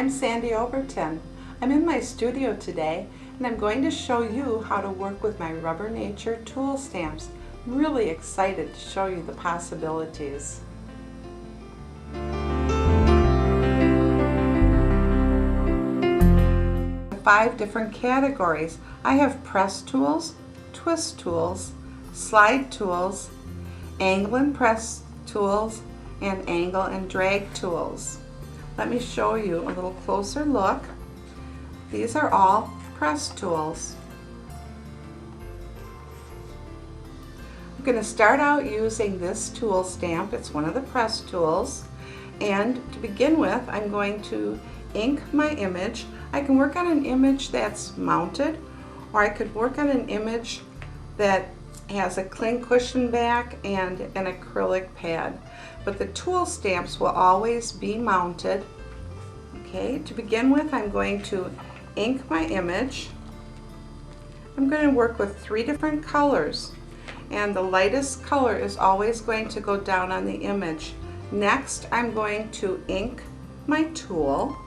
I'm Sandi Obertin. I'm in my studio today and I'm going to show you how to work with my Rubber Nature tool stamps. I'm really excited to show you the possibilities. 5 different categories. I have press tools, twist tools, slide tools, angle and press tools, and angle and drag tools. Let me show you a little closer look. These are all press tools. I'm going to start out using this tool stamp. It's one of the press tools, and to begin with I'm going to ink my image. I can work on an image that's mounted, or I could work on an image that has a cling cushion back and an acrylic pad, but the tool stamps will always be mounted. Okay, to begin with I'm going to ink my image. I'm going to work with 3 different colors, and the lightest color is always going to go down on the image. Next I'm going to ink my tool.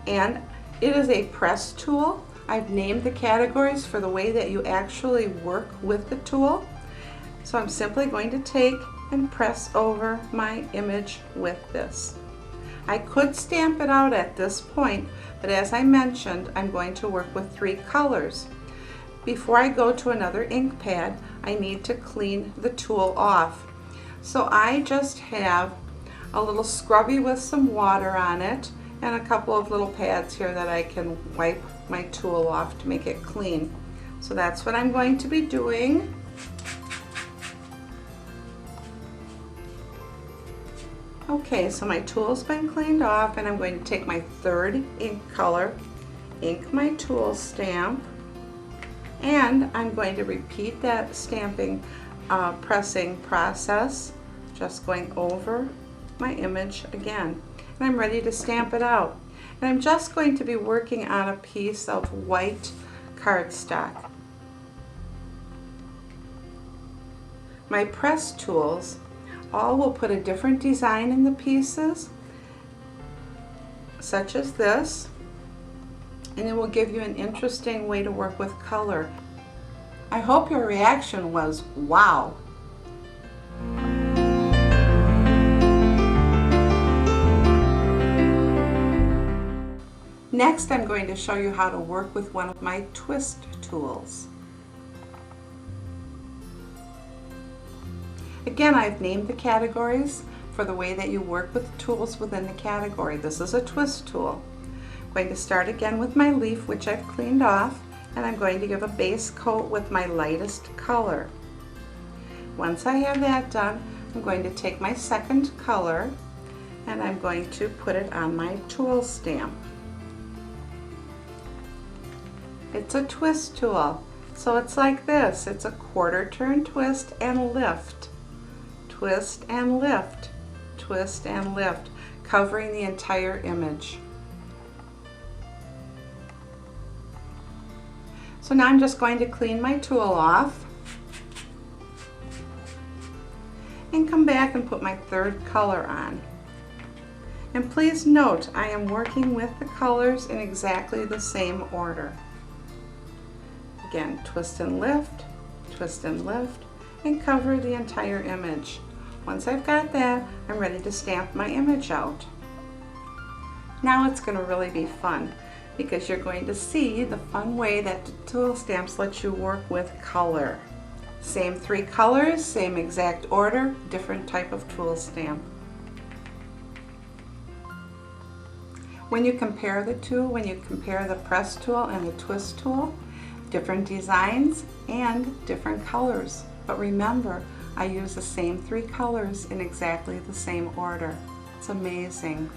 And it is a press tool. I've named the categories for the way that you actually work with the tool. So I'm simply going to take and press over my image with this. I could stamp it out at this point, but as I mentioned, I'm going to work with 3 colors. Before I go to another ink pad, I need to clean the tool off. So I just have a little scrubby with some water on it, and a couple of little pads here that I can wipe my tool off to make it clean. So that's what I'm going to be doing. Okay, so my tool's been cleaned off, and I'm going to take my 3rd ink color, ink my tool stamp, and I'm going to repeat that stamping pressing process, just going over my image again. And I'm ready to stamp it out. And I'm just going to be working on a piece of white cardstock. My press tools all will put a different design in the pieces, such as this, and it will give you an interesting way to work with color. I hope your reaction was wow. Next, I'm going to show you how to work with one of my twist tools. Again, I've named the categories for the way that you work with tools within the category. This is a twist tool. I'm going to start again with my leaf, which I've cleaned off, and I'm going to give a base coat with my lightest color. Once I have that done, I'm going to take my 2nd color and I'm going to put it on my tool stamp. It's a twist tool, so it's like this. It's a 1/4 turn twist and lift, twist and lift, twist and lift, covering the entire image. So now I'm just going to clean my tool off and come back and put my 3rd color on. And please note, I am working with the colors in exactly the same order. Again, twist and lift, and cover the entire image. Once I've got that, I'm ready to stamp my image out. Now it's going to really be fun, because you're going to see the fun way that the tool stamps let you work with color. Same 3 colors, same exact order, different type of tool stamp. When you compare the two, when you compare the press tool and the twist tool, different designs and different colors. But remember, I use the same 3 colors in exactly the same order. It's amazing.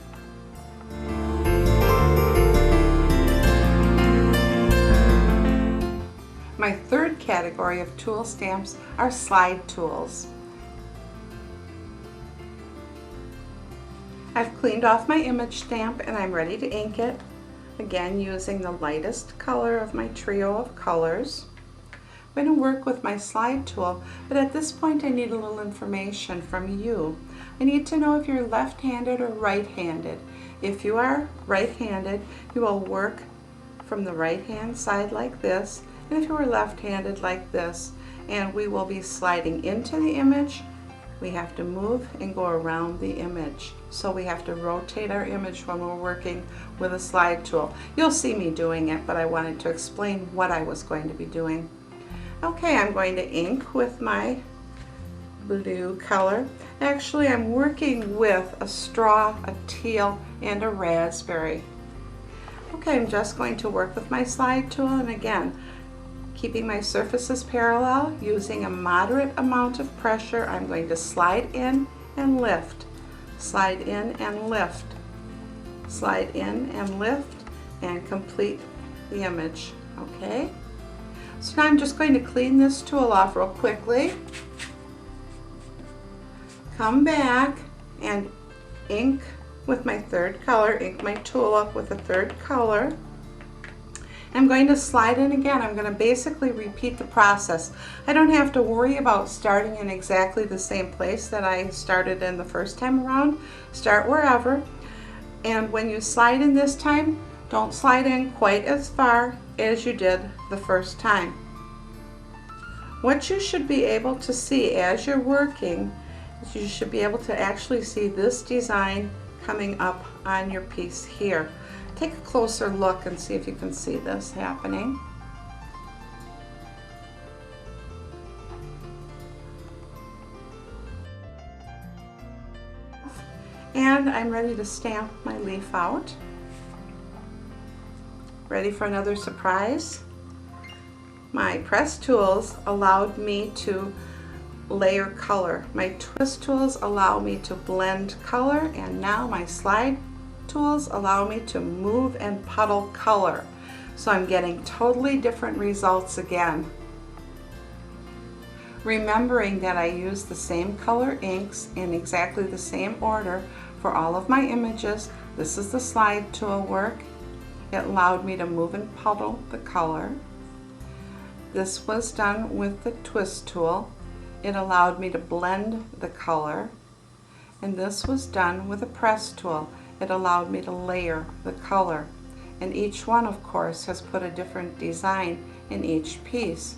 My 3rd category of tool stamps are slide tools. I've cleaned off my image stamp and I'm ready to ink it. Again, using the lightest color of my trio of colors. I'm going to work with my slide tool, but at this point I need a little information from you. I need to know if you're left-handed or right-handed. If you are right-handed, you will work from the right-hand side like this, and if you are left-handed like this, and we will be sliding into the image. We have to move and go around the image. So we have to rotate our image when we're working with a slide tool. You'll see me doing it, but I wanted to explain what I was going to be doing. Okay, I'm going to ink with my blue color. Actually, I'm working with a straw, a teal, and a raspberry. Okay, I'm just going to work with my slide tool, and again, keeping my surfaces parallel, using a moderate amount of pressure, I'm going to slide in and lift, slide in and lift, slide in and lift, and complete the image, okay? So now I'm just going to clean this tool off real quickly, come back and ink with my third color, ink my tool up with a third color. I'm going to slide in again. I'm going to basically repeat the process. I don't have to worry about starting in exactly the same place that I started in the first time around. Start wherever. And when you slide in this time, don't slide in quite as far as you did the first time. What you should be able to see as you're working is you should be able to actually see this design coming up on your piece here. Take a closer look and see if you can see this happening. And I'm ready to stamp my leaf out. Ready for another surprise? My press tools allowed me to layer color. My twist tools allow me to blend color, and now my slide tools allow me to move and puddle color. So I'm getting totally different results again. Remembering that I use the same color inks in exactly the same order for all of my images. This is the slide tool work. It allowed me to move and puddle the color. This was done with the twist tool. It allowed me to blend the color. And this was done with a press tool. It allowed me to layer the color. And each one, of course, has put a different design in each piece.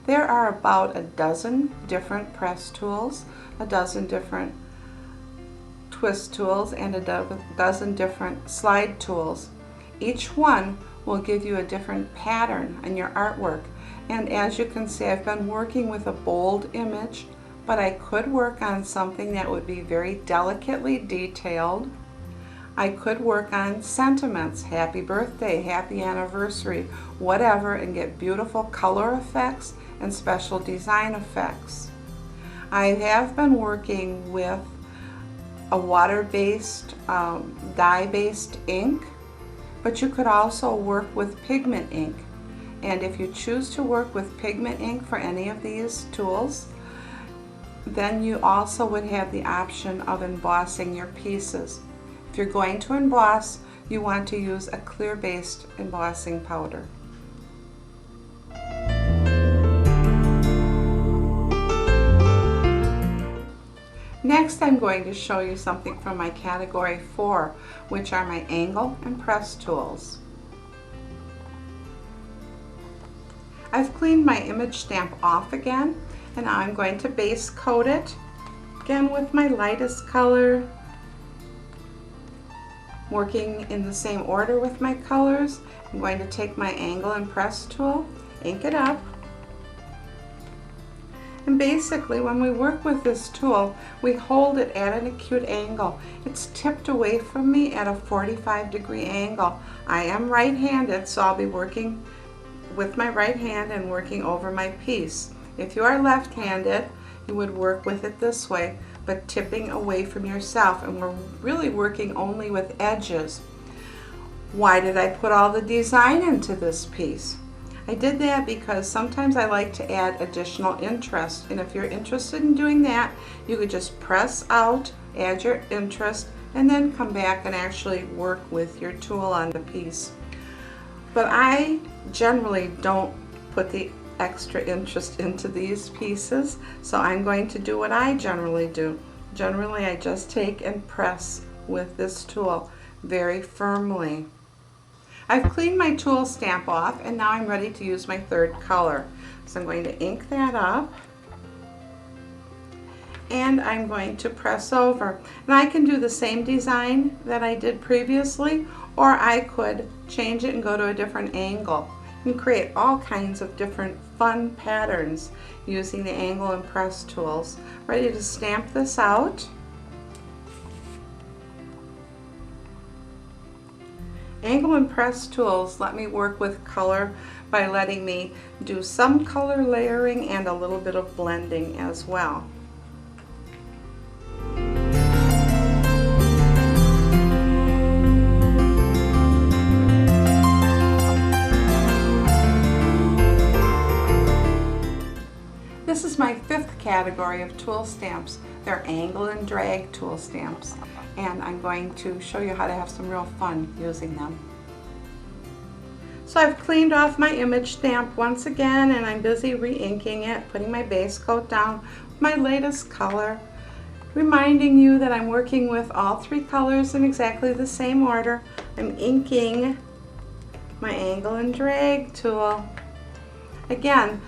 There are about a dozen different press tools, a dozen different twist tools, and a dozen different slide tools. Each one will give you a different pattern in your artwork. And as you can see, I've been working with a bold image, but I could work on something that would be very delicately detailed. I could work on sentiments, happy birthday, happy anniversary, whatever, and get beautiful color effects and special design effects. I have been working with a water-based, dye-based ink, but you could also work with pigment ink. And if you choose to work with pigment ink for any of these tools, then you also would have the option of embossing your pieces. If you're going to emboss, you want to use a clear-based embossing powder. Next, I'm going to show you something from my category 4, which are my angle and press tools. I've cleaned my image stamp off again, and now I'm going to base coat it, again with my lightest color, working in the same order with my colors. I'm going to take my angle and press tool, ink it up, and basically when we work with this tool, we hold it at an acute angle. It's tipped away from me at a 45-degree angle. I am right-handed, so I'll be working with my right hand and working over my piece. If you are left-handed, you would work with it this way, but tipping away from yourself, and we're really working only with edges. Why did I put all the design into this piece? I did that because sometimes I like to add additional interest, and if you're interested in doing that, you could just press out, add your interest, and then come back and actually work with your tool on the piece. But I generally don't put the extra interest into these pieces, so I'm going to do what I generally do. Generally, I just take and press with this tool very firmly. I've cleaned my tool stamp off, and now I'm ready to use my third color. So I'm going to ink that up, and I'm going to press over. And I can do the same design that I did previously, or I could change it and go to a different angle. You can create all kinds of different fun patterns using the angle and press tools. Ready to stamp this out. Angle and press tools let me work with color by letting me do some color layering and a little bit of blending as well. This is my fifth category of tool stamps. They're angle and drag tool stamps, and I'm going to show you how to have some real fun using them. So I've cleaned off my image stamp once again, and I'm busy re-inking it, putting my base coat down with my latest color, reminding you that I'm working with all three colors in exactly the same order. I'm inking my angle and drag tool. Again,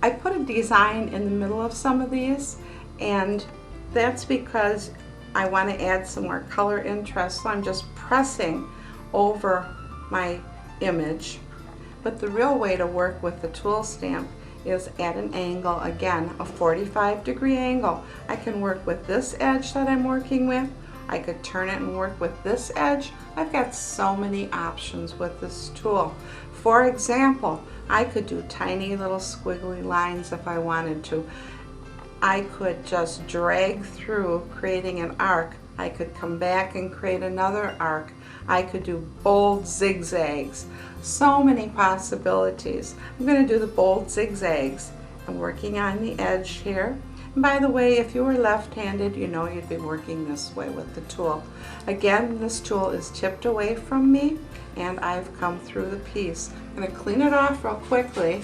I put a design in the middle of some of these, and that's because I want to add some more color interest, so I'm just pressing over my image. But the real way to work with the tool stamp is at an angle, again, a 45-degree angle. I can work with this edge that I'm working with. I could turn it and work with this edge. I've got so many options with this tool. For example, I could do tiny little squiggly lines if I wanted to. I could just drag through, creating an arc. I could come back and create another arc. I could do bold zigzags. So many possibilities. I'm going to do the bold zigzags. I'm working on the edge here. And by the way, if you were left-handed, you know you'd be working this way with the tool. Again, this tool is tipped away from me, and I've come through the piece. I'm going to clean it off real quickly.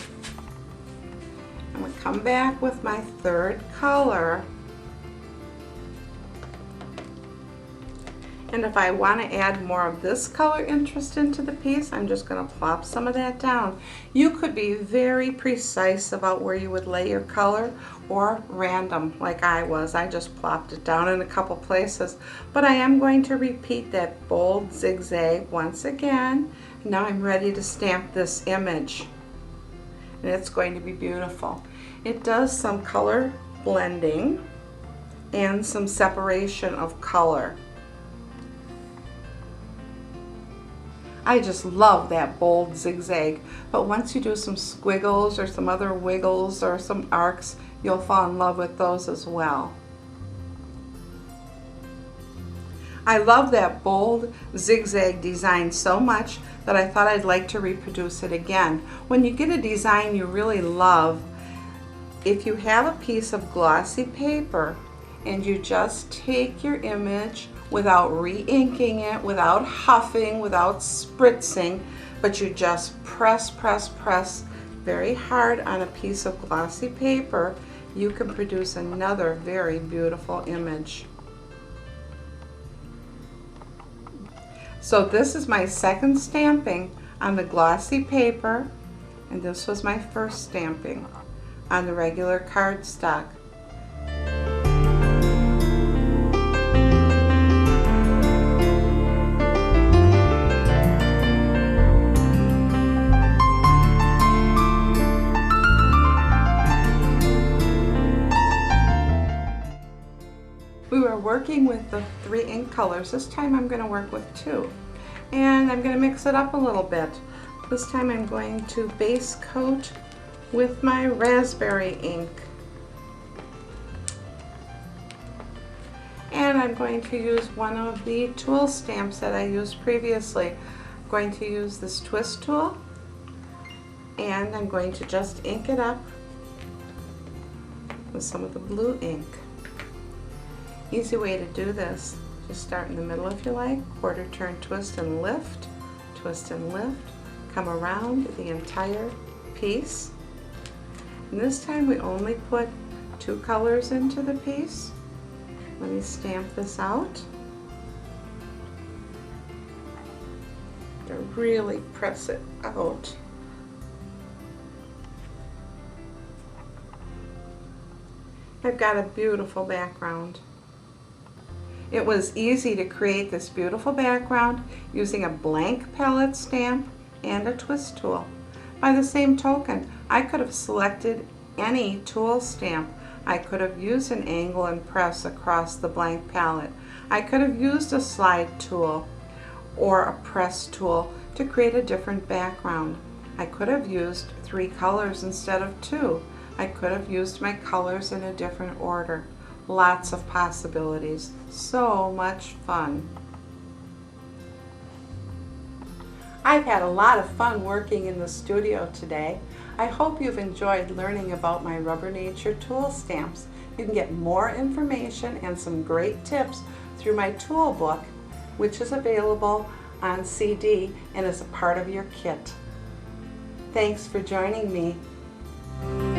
I'm going to come back with my third color. And if I want to add more of this color interest into the piece, I'm just going to plop some of that down. You could be very precise about where you would lay your color, or random like I was. I just plopped it down in a couple places. But I am going to repeat that bold zigzag once again. Now I'm ready to stamp this image, and it's going to be beautiful. It does some color blending and some separation of color. I just love that bold zigzag, but once you do some squiggles or some other wiggles or some arcs, you'll fall in love with those as well. I love that bold zigzag design so much that I thought I'd like to reproduce it again. When you get a design you really love, if you have a piece of glossy paper and you just take your image without re-inking it, without huffing, without spritzing, but you just press very hard on a piece of glossy paper, you can produce another very beautiful image. So this is my second stamping on the glossy paper, and this was my first stamping on the regular cardstock. We were working with the 3 ink colors. This time I'm going to work with 2. And I'm going to mix it up a little bit. This time I'm going to base coat with my raspberry ink. And I'm going to use one of the tool stamps that I used previously. I'm going to use this twist tool, and I'm going to just ink it up with some of the blue ink. Easy way to do this, just start in the middle if you like, quarter turn, twist and lift, come around the entire piece. And this time we only put 2 colors into the piece. Let me stamp this out. To really press it out. I've got a beautiful background. It was easy to create this beautiful background using a blank palette stamp and a twist tool. By the same token, I could have selected any tool stamp. I could have used an angle and press across the blank palette. I could have used a slide tool or a press tool to create a different background. I could have used 3 colors instead of 2. I could have used my colors in a different order. Lots of possibilities. So much fun. I've had a lot of fun working in the studio today. I hope you've enjoyed learning about my Rubber Nature tool stamps. You can get more information and some great tips through my tool book, which is available on CD and is a part of your kit. Thanks for joining me.